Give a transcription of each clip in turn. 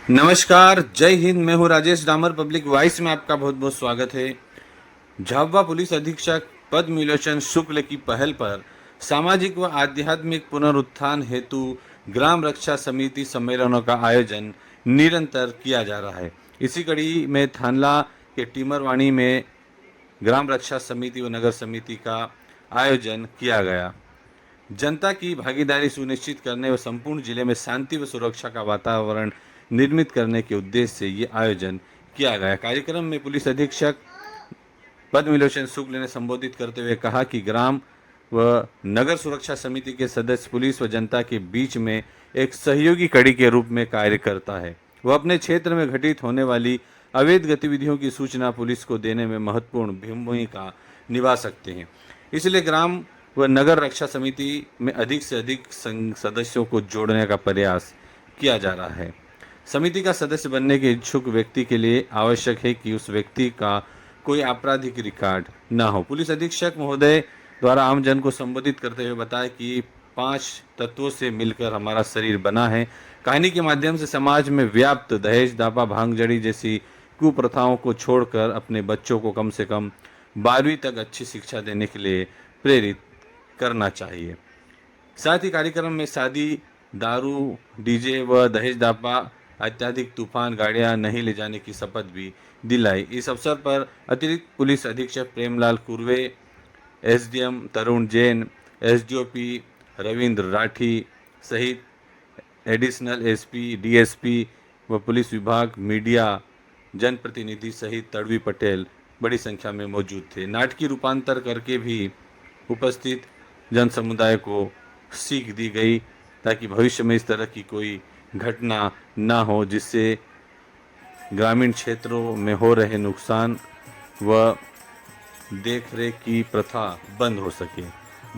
नमस्कार, जय हिंद। मैं हूं राजेश डामर। पब्लिक वॉइस में आपका बहुत बहुत स्वागत है। झाबुआ पुलिस अधीक्षक पद्मविलोचन शुक्ल की पहल पर सामाजिक व आध्यात्मिक पुनरुत्थान हेतु ग्राम रक्षा समिति सम्मेलनों का आयोजन निरंतर किया जा रहा है। इसी कड़ी में थानला के टीमरवाणी में ग्राम रक्षा समिति व नगर समिति का आयोजन किया गया। जनता की भागीदारी सुनिश्चित करने व संपूर्ण जिले में शांति व सुरक्षा का वातावरण निर्मित करने के उद्देश्य से ये आयोजन किया गया। कार्यक्रम में पुलिस अधीक्षक पद्मविलोचन शुक्ल ने संबोधित करते हुए कहा कि ग्राम व नगर सुरक्षा समिति के सदस्य पुलिस व जनता के बीच में एक सहयोगी कड़ी के रूप में कार्य करता है। वह अपने क्षेत्र में घटित होने वाली अवैध गतिविधियों की सूचना पुलिस को देने में महत्वपूर्ण भूमिका निभा सकते हैं। इसलिए ग्राम व नगर रक्षा समिति में अधिक से अधिक सदस्यों को जोड़ने का प्रयास किया जा रहा है। समिति का सदस्य बनने के इच्छुक व्यक्ति के लिए आवश्यक है कि उस व्यक्ति का कोई आपराधिक रिकॉर्ड न हो। पुलिस अधीक्षक महोदय द्वारा आमजन को संबोधित करते हुए बताया कि 5 तत्वों से मिलकर हमारा शरीर बना है। कहानी के माध्यम से समाज में व्याप्त दहेज, दापा, भांगजड़ी जैसी कुप्रथाओं को छोड़कर अपने बच्चों को कम से कम 12वीं तक अच्छी शिक्षा देने के लिए प्रेरित करना चाहिए। साथ ही कार्यक्रम में शादी, दारू, डीजे व दहेज, दापा अत्याधिक तूफान गाड़ियां नहीं ले जाने की शपथ भी दिलाई। इस अवसर पर अतिरिक्त पुलिस अधीक्षक प्रेमलाल कुर्वे, एसडीएम तरुण जैन, एसडीओपी रविंद्र राठी सहित एडिशनल एसपी, डीएसपी व पुलिस विभाग, मीडिया, जनप्रतिनिधि सहित तड़वी पटेल बड़ी संख्या में मौजूद थे। नाटकीय रूपांतर करके भी उपस्थित जन समुदाय को सीख दी गई ताकि भविष्य में इस तरह की कोई घटना ना हो, जिससे ग्रामीण क्षेत्रों में हो रहे नुकसान व देखरेख की प्रथा बंद हो सके।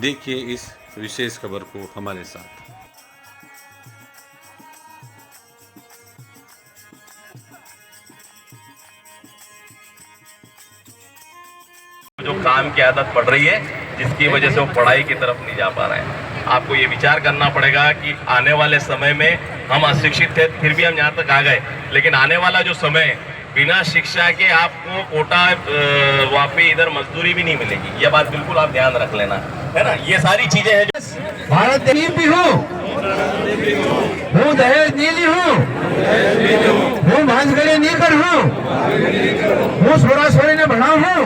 देखिए इस विशेष खबर को हमारे साथ। जो काम की आदत पड़ रही है, जिसकी वजह से वो पढ़ाई की तरफ नहीं जा पा रहे हैं। आपको ये विचार करना पड़ेगा कि आने वाले समय में हम अशिक्षित थे, फिर भी हम यहाँ तक आ गए, लेकिन आने वाला जो समय बिना शिक्षा के आपको कोटा वहाँ पे इधर मजदूरी भी नहीं मिलेगी। ये बात बिल्कुल आप ध्यान रख लेना, है ना। ये सारी चीजें हैं जो भारत देवी भी हूँ, दहेज नीली हूँ, भांजगड़ी नीकर हूँ, सोरा सोरी ने भड़ा हूँ,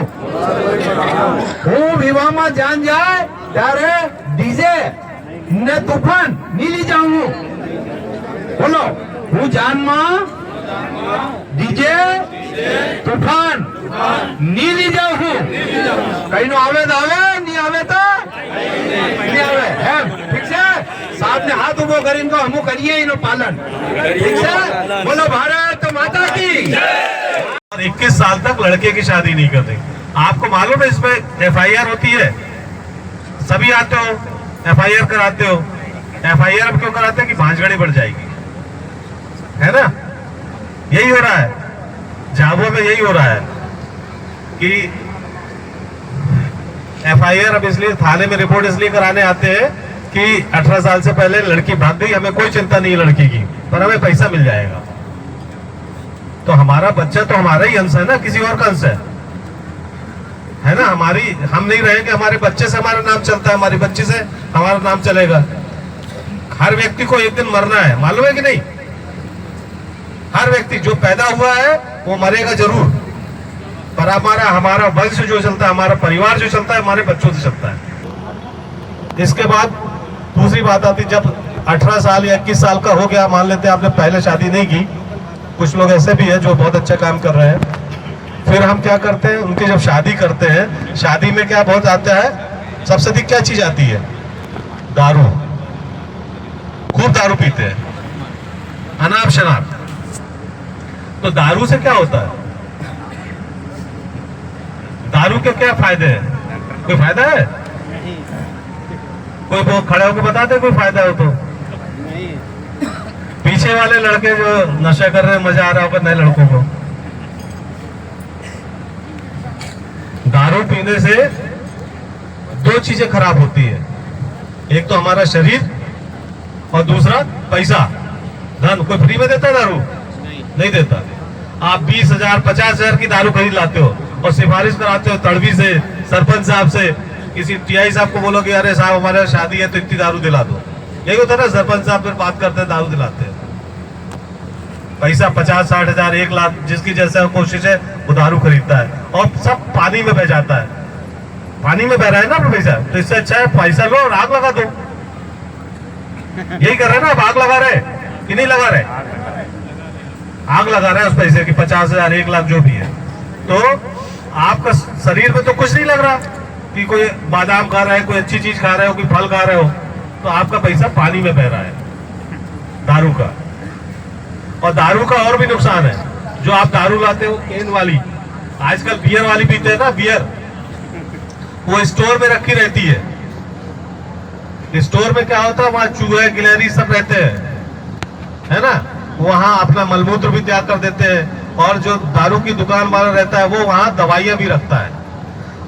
विवाह में जान जाए त्यारे डीजे ने तूफान नीली जाऊँ। बोलो, हूँ जान में डीजे तूफान नीली जाऊँ। कहीं नो आवे तो आवे, नहीं आवे तो नहीं आवे। है ठीक से साहब ने हाथ उभो कर इनको हमू करिए इनो पालन। ठीक से बोलो भारत माता की। 21 साल तक लड़के की शादी नहीं करते। आपको मालूम है इसमें एफआईआर होती है, सभी आते हो एफआईआर कराते हो। एफआईआर अब क्यों कराते हैं कि भांजगड़ी बढ़ जाएगी, है ना। यही हो रहा है झाबुआ में, यही हो रहा है कि एफआईआर अब इसलिए थाने में रिपोर्ट इसलिए कराने आते हैं कि 18 साल से पहले लड़की भाग गई, हमें कोई चिंता नहीं लड़की की, पर हमें पैसा मिल जाएगा। तो हमारा बच्चा तो हमारा ही अंश है ना, किसी और का अंश है ना। हम नहीं रहेंगे, हमारे बच्चे से हमारा नाम चलता है, हमारी बच्ची से हमारा नाम चलेगा। हर व्यक्ति को एक दिन मरना है, मालूम है कि नहीं। हर व्यक्ति जो पैदा हुआ है वो मरेगा जरूर, पर हमारा वंश जो चलता है, हमारा परिवार जो चलता है, हमारे बच्चों से चलता है। इसके बाद दूसरी बात आती, जब 18 साल या 21 साल का हो गया, मान लेते हैं आपने पहले शादी नहीं की, कुछ लोग ऐसे भी हैं जो बहुत अच्छा काम कर रहे हैं, फिर हम क्या करते हैं, उनकी जब शादी करते हैं, शादी में क्या बहुत आता है, सबसे अधिक क्या चीज आती है, दारू। खूब दारू पीते हैं, अनाप शनाप। तो दारू से क्या होता है, दारू के क्या फायदे हैं, कोई फायदा है? कोई वो खड़े होकर बताते कोई फायदा हो तो? पीछे वाले लड़के जो नशा कर रहे हैं, मजा आ रहा होगा नए लड़कों को। दारू पीने से 2 चीजें खराब होती है, एक तो हमारा शरीर और दूसरा पैसा, धन। कोई फ्री में देता है दारू? नहीं देता। आप 20,000 50,000 की दारू खरीद लाते हो और सिफारिश कराते हो तड़वी से, सरपंच साहब से, किसी टीआई साहब को बोलो कि अरे साहब हमारे यहाँ शादी है तो इतनी दारू दिला दो। यही होता है ना, सरपंच साहब फिर बात करते हैं, दारू दिलाते हैं। पैसा 50-60 हजार 1 लाख जिसकी जैसा कोशिश है वो दारू खरीदता है और सब पानी में बह जाता है। पानी में बह रहा है ना पैसा, तो इससे अच्छा है पैसा लो और आग लगा दो। यही कर रहे हैं ना, आप आग लगा रहे कि नहीं लगा रहे? आग लगा रहे हैं उस पैसे की, 50,000 1 लाख जो भी है। तो आपका शरीर में तो कुछ नहीं लग रहा कि कोई बादाम खा रहा है, कोई अच्छी चीज खा रहे हो, कोई फल खा रहे हो, तो आपका पैसा पानी में बह रहा है दारू का। और दारू का और भी नुकसान है, जो आप दारू लाते हो केन वाली, आजकल बियर वाली पीते हैं ना, बियर वो स्टोर में रखी रहती है। स्टोर में क्या होता है, वहां चूहे गिलहरी सब रहते हैं, है ना, वहां अपना मलमूत्र भी त्याग कर देते हैं। और जो दारू की दुकान वाला रहता है वो वहां दवाइयां भी रखता है,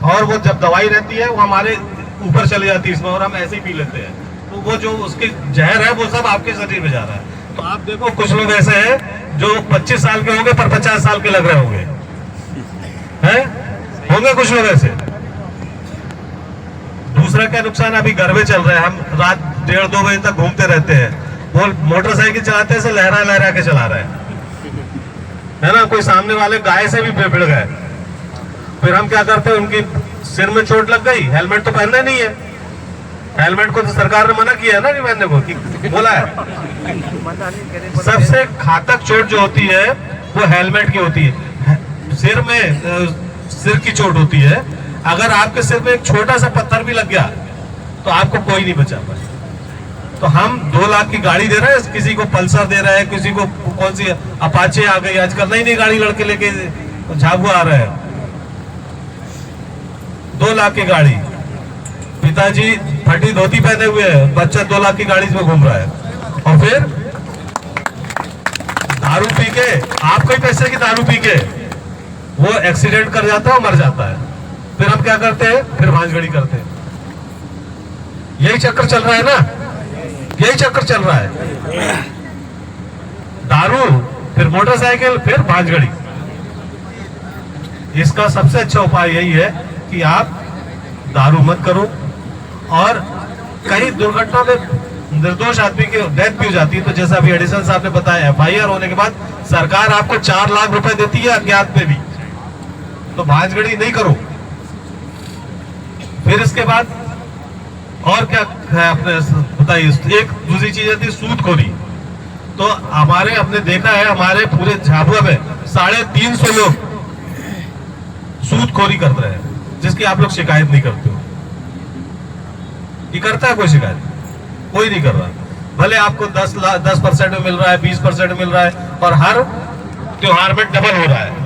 और वो जब दवाई रहती है वो हमारे ऊपर चली जाती है इसमें, और हम ऐसे ही पी लेते हैं। तो वो जो उसकी जहर है वो सब आपके शरीर में जा रहा है। तो आप देखो कुछ लोग ऐसे हैं जो 25 साल के होंगे पर 50 साल के लग रहे होंगे, होंगे कुछ लोग ऐसे। दूसरा क्या नुकसान, अभी गरबे चल रहे हैं, हम रात 1:30-2 बजे तक घूमते रहते हैं, वो मोटरसाइकिल चलाते से लहरा लहरा के चला रहे हैं, है ना। कोई सामने वाले गाय से भी भिड़ गए, फिर हम क्या करते हैं, उनकी सिर में चोट लग गई, हेलमेट तो पहनना नहीं है। हेलमेट को तो सरकार ने मना किया है ना नहीं पहनने को, कि बोला है। सबसे घातक चोट जो होती है वो हेलमेट की होती है, सिर में सिर की चोट होती है। अगर आपके सिर में एक छोटा सा पत्थर भी लग गया तो आपको कोई नहीं बचा पाए। तो हम 2 लाख की गाड़ी दे रहे हैं, किसी को पल्सर दे रहे हैं, किसी को कौन सी अपाचे आ गई आजकल, नई नई गाड़ी लड़के लेके झाबुआ आ रहे हैं, 2 लाख की गाड़ी। पिताजी फटी धोती पहने हुए है, बच्चा 2 लाख की गाड़ी में घूम रहा है, और फिर दारू पी के, आपको ही पैसे की दारू पी के वो एक्सीडेंट कर जाता है और मर जाता है। फिर हम क्या करते हैं, फिर भांजगड़ी करते हैं। यही चक्कर चल रहा है ना, यही चक्कर चल रहा है, दारू फिर मोटरसाइकिल फिर भांजगड़ी। इसका सबसे अच्छा उपाय यही है कि आप दारू मत करो, और कहीं दुर्घटना में निर्दोष आदमी की डेथ भी हो जाती है तो जैसा अभी एडिशन साहब ने बताया, FIR होने के बाद सरकार आपको 4 लाख रुपए देती है अज्ञात में भी। तो भांजगड़ी नहीं करो। फिर इसके बाद और क्या है आपने बताइए। एक दूसरी चीज आती है सूदखोरी। तो हमारे हमने देखा है, हमारे पूरे झाबुआ में 350 लोग सूदखोरी कर रहे हैं, जिसकी आप लोग शिकायत नहीं करते हो। ये करता है कोई शिकायत? कोई नहीं कर रहा। भले आपको 10% में मिल रहा है, 20% में मिल रहा है, और हर त्योहार में डबल हो रहा है।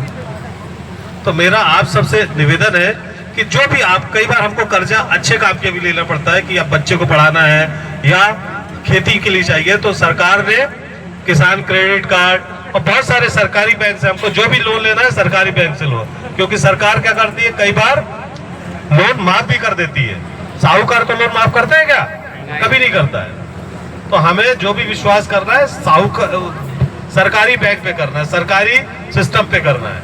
तो मेरा आप सबसे निवेदन है कि जो भी आप, कई बार हमको कर्जा अच्छे काम के भी लेना पड़ता है कि अब बच्चे को पढ़ाना है या खेती के लिए चाहिए, तो सरकार ने किसान क्रेडिट कार्ड और बहुत सारे सरकारी बैंक से, हमको जो भी लोन लेना है सरकारी बैंक से लो, क्योंकि सरकार क्या करती है, कई बार लोन माफ भी कर देती है। साहूकार तो लोन माफ करते हैं क्या? कभी नहीं करता है। तो हमें जो भी विश्वास करना है सरकारी बैंक पे करना है, सरकारी सिस्टम पे करना है।